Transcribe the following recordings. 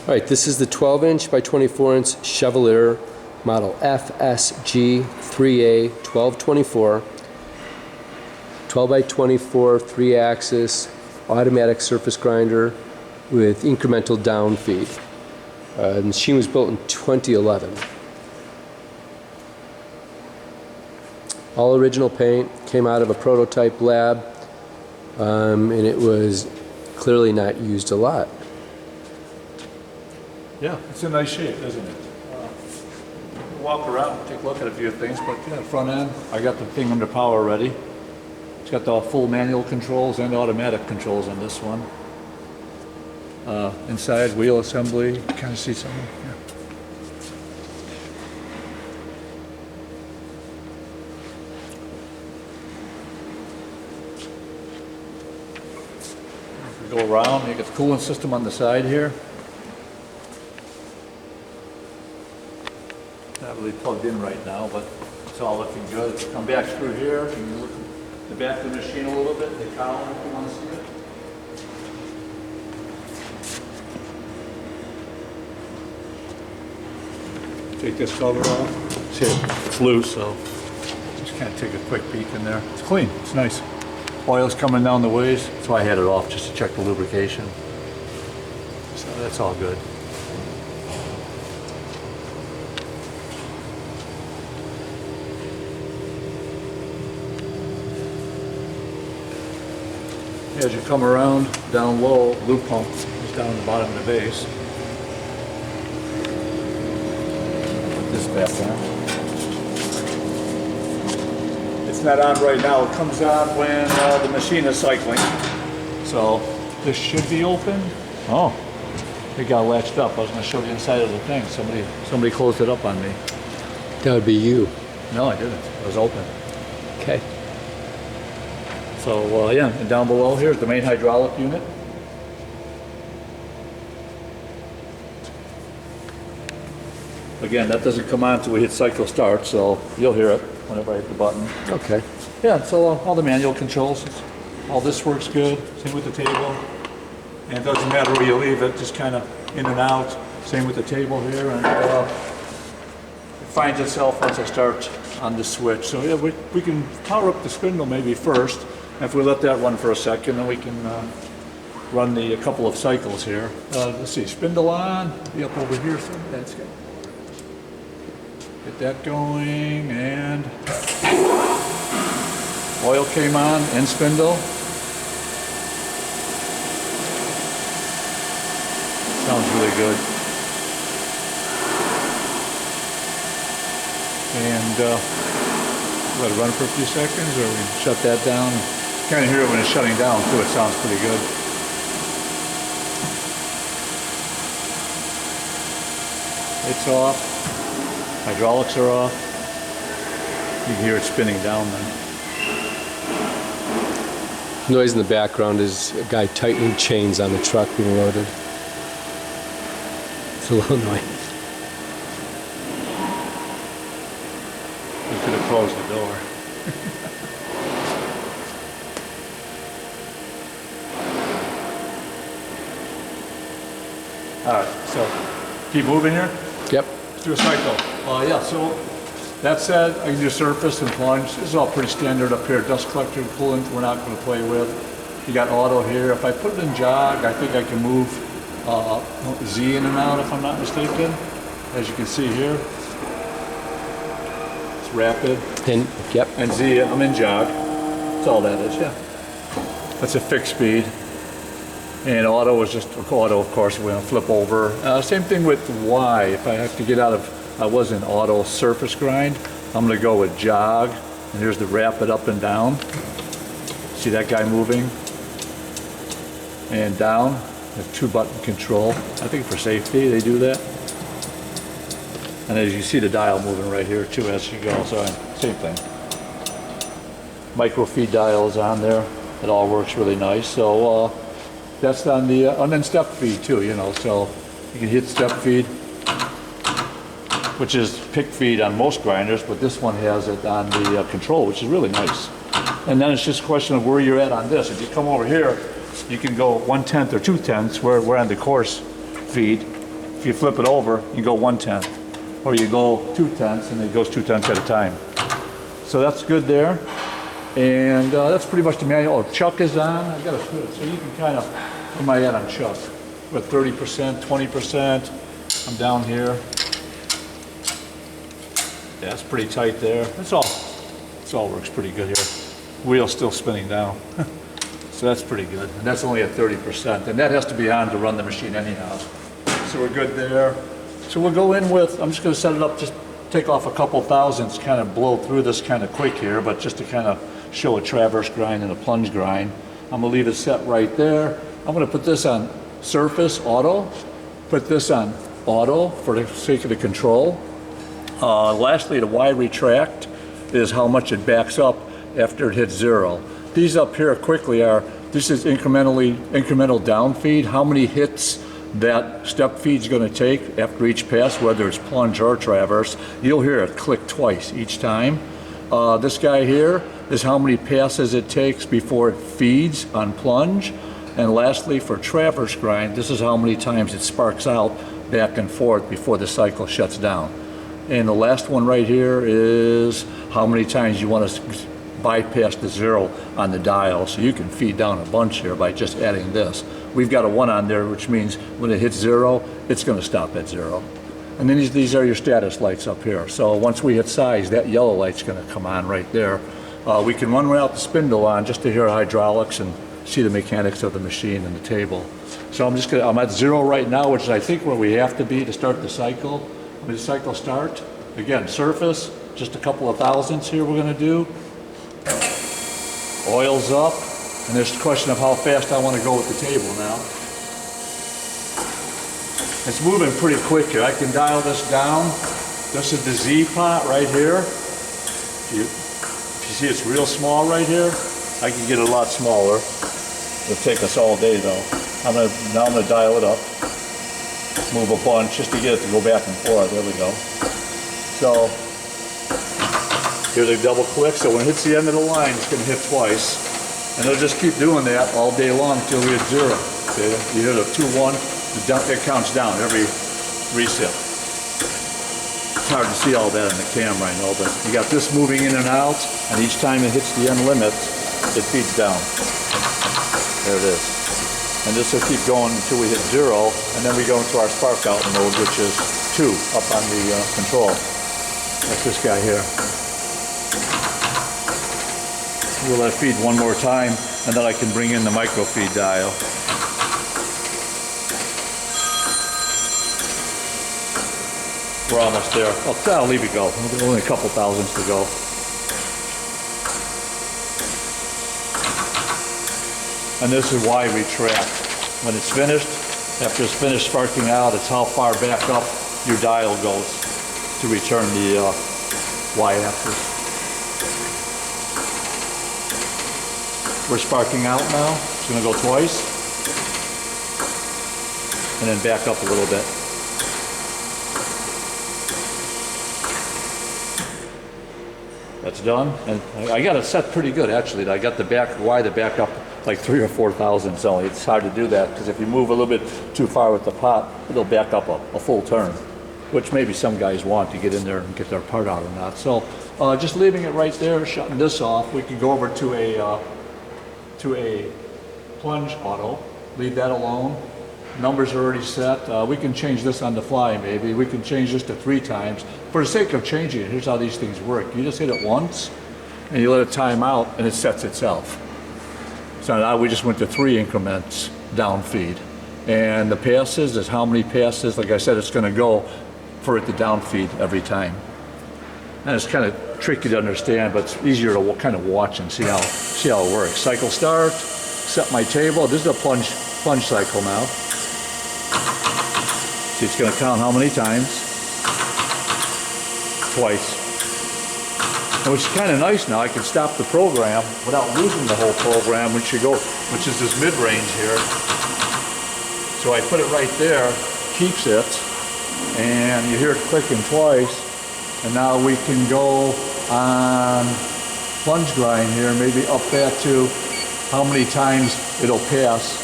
All right, this is the 12-inch by 24-inch Chevalier model FSG-3A1224. 12 by 24, 3-axis, automatic surface grinder with incremental down feed. The machine was built in 2011. All original paint, came out of a prototype lab, and it was clearly not used a lot. Yeah, it's in nice shape, isn't it? Walk around, take a look at a few things, but yeah, front end, I got the thing under power already. It's got the full manual controls and automatic controls on this one. Inside, wheel assembly, kind of see something. Yeah. If we go around, you get the cooling system on the side here. Not really plugged in right now, but it's all looking good. Come back through here, you can look at the back of the machine a little bit, the column if you want to see it. Take this cover off. See it? It's loose, so just kind of take a quick peek in there. It's clean, it's nice. Oil's coming down the ways, that's why I had it off, just to check the lubrication. So that's all good. As you come around, down low, loop pump is down the bottom of the base. Put this back on. It's not on right now. It comes on when the machine is cycling. So this should be open. Oh, it got latched up. I was going to show the inside of the thing. Somebody closed it up on me. That would be you. No, I didn't. It was open. Okay. So yeah, and down below here is the main hydraulic unit. Again, that doesn't come on until we hit cycle start, so you'll hear it whenever I hit the button. Okay. Yeah, so all the manual controls, all this works good. Same with the table. And it doesn't matter where you leave it, just kind of in and out. Same with the table here, and it finds itself once I start on the switch. So yeah, we can power up the spindle maybe first. If we let that run for a second, then we can run a couple of cycles here. Let's see, spindle on, be up over here. So that's good. Get that going, and oil came on in spindle. Sounds really good. And let it run for a few seconds, or we can shut that down. Kind of hear it when it's shutting down too. It sounds pretty good. It's off. Hydraulics are off. You can hear it spinning down then. Noise in the background is a guy tightening chains on the truck being loaded. It's a little annoying. You could have closed the door. All right, so keep moving here. Yep. Let's do a cycle. Yeah, so that said, I can do surface and plunge. This is all pretty standard up here. Dust collector coolant we're not going to play with. You got auto here. If I put it in jog, I think I can move Z in and out if I'm not mistaken. As you can see here, it's rapid. And yep. And Z, I'm in jog. That's all that is, yeah. That's a fixed speed. And auto is just auto, of course, we're going to flip over. Same thing with Y. If I have to get out of, I was in auto surface grind, I'm going to go with jog. And here's the rapid up and down. See that guy moving? And down, the 2-button control. I think for safety they do that. And as you see the dial moving right here too as you go, so same thing. Micro feed dial is on there. It all works really nice. So that's on the, and then step feed too, you know, so you can hit step feed, which is pick feed on most grinders, but this one has it on the control, which is really nice. And then it's just a question of where you're at on this. If you come over here, you can go 1/10 or 2/10, we're on the coarse feed, if you flip it over, you go 1/10, or you go 2/10, and it goes 2/10 at a time. So that's good there. And that's pretty much the manual. Oh, Chuck is on. I gotta put it so you can kind of, what am I at on Chuck? With 30%, 20%. I'm down here. Yeah, it's pretty tight there. It's all works pretty good here. Wheel's still spinning down. So that's pretty good. And that's only at 30%. And that has to be on to run the machine anyhow. So we're good there. So we'll go in with, I'm just gonna set it up, just take off a couple thousandths, kind of blow through this kind of quick here, but just to kind of show a traverse grind and a plunge grind. I'm gonna leave it set right there. I'm gonna put this on surface, auto. Put this on auto for the sake of the control. Lastly, the Y retract is how much it backs up after it hits 0. These up here quickly are, this is incremental down feed, how many hits that step feed's going to take after each pass, whether it's plunge or traverse. You'll hear it click twice each time. This guy here is how many passes it takes before it feeds on plunge. And lastly, for traverse grind, this is how many times it sparks out back and forth before the cycle shuts down. And the last one right here is how many times you want to bypass the 0 on the dial, so you can feed down a bunch here by just adding this. We've got a 1 on there, which means when it hits 0, it's going to stop at 0. And then these are your status lights up here. So once we hit size, that yellow light's going to come on right there. We can run without the spindle on just to hear hydraulics and see the mechanics of the machine and the table. So I'm at 0 right now, which is I think where we have to be to start the cycle. When the cycle start, again, surface, just a couple of thousandths here we're going to do. Oil's up, and there's the question of how fast I want to go with the table now. It's moving pretty quick here. I can dial this down. This is the Z pot right here. If you see it's real small right here, I can get it a lot smaller. It'll take us all day though. Now I'm gonna dial it up. Move a bunch just to get it to go back and forth. There we go. So here's a double click, so when it hits the end of the line, it's going to hit twice. And it'll just keep doing that all day long until we hit 0. Okay? You hit a 2-1, it counts down every reset. It's hard to see all that in the camera, I know, but you got this moving in and out, and each time it hits the end limit, it feeds down. There it is. And this will keep going until we hit 0, and then we go into our spark out mode, which is 2 up on the control. That's this guy here. We'll let it feed one more time, and then I can bring in the micro feed dial. We're almost there. I'll leave it go. Only a couple thousandths to go. And this is why we track. When it's finished, after it's finished sparking out, it's how far back up your dial goes to return the Y-axis. We're sparking out now. It's going to go twice. And then back up a little bit. That's done. And I got it set pretty good actually. I got the Y to back up like 3 or 4 thousandths only. It's hard to do that because if you move a little bit too far with the pot, it'll back up a full turn, which maybe some guys want to get in there and get their part out or not. So just leaving it right there, shutting this off. We can go over to a plunge auto, leave that alone. Numbers are already set. We can change this on the fly maybe. We can change this to 3 times. For the sake of changing it, here's how these things work. You just hit it once and you let it time out and it sets itself. So now we just went to 3 increments down feed. And the passes is how many passes, like I said, it's gonna go for it to down feed every time. And it's kind of tricky to understand, but it's easier to kind of watch and see how it works. Cycle start, set my table. This is a plunge cycle now. See, it's going to count how many times? Twice. And which is kind of nice now. I can stop the program without losing the whole program, which is this mid-range here. So I put it right there, keeps it, and you hear it clicking twice. And now we can go on plunge grind here, maybe up that to how many times it'll pass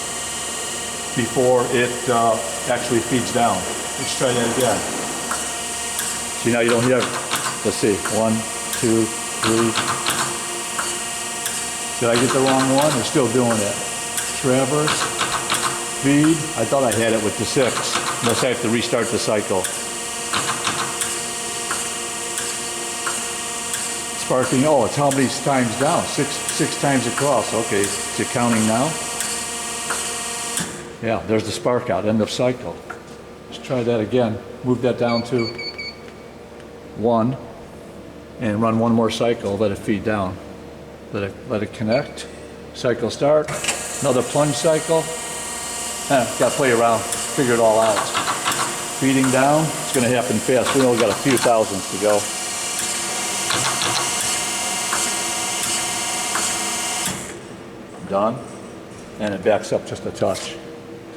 before it actually feeds down. Let's try that again. See, now you don't hear, let's see, 1, 2, 3. Did I get the wrong one? We're still doing it. Traverse, feed. I thought I had it with the 6, unless I have to restart the cycle. Sparking, oh, it's how many times down? Six times across. Okay, is it counting now? Yeah, there's the spark out, end of cycle. Let's try that again. Move that down to 1 and run one more cycle, let it feed down. Let it connect. Cycle start. Another plunge cycle. Gotta play around, figure it all out. Feeding down, it's gonna happen fast. We only got a few thousandths to go. Done. And it backs up just a touch.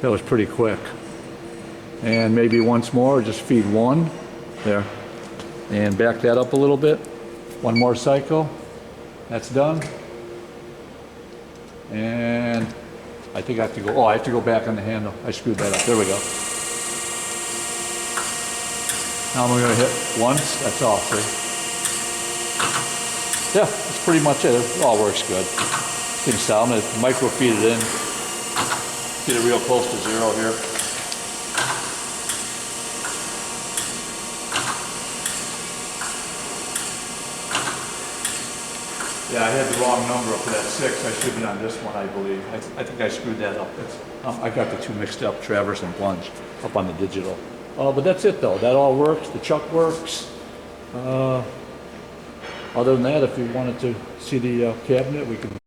That was pretty quick. And maybe once more, just feed 1. There. And back that up a little bit. One more cycle. That's done. And I think I have to go, I have to go back on the handle. I screwed that up. There we go. Now I'm going to hit once. That's all, see? Yeah, that's pretty much it. It all works good. Things sound. I'm going to micro feed it in. Get it real close to 0 here. Yeah, I had the wrong number up for that 6. I should be on this one, I believe. I think I screwed that up. I got the 2 mixed up, Traverse and Plunge, up on the digital. But that's it though. That all works. The chuck works. Other than that, if you wanted to see the cabinet, we can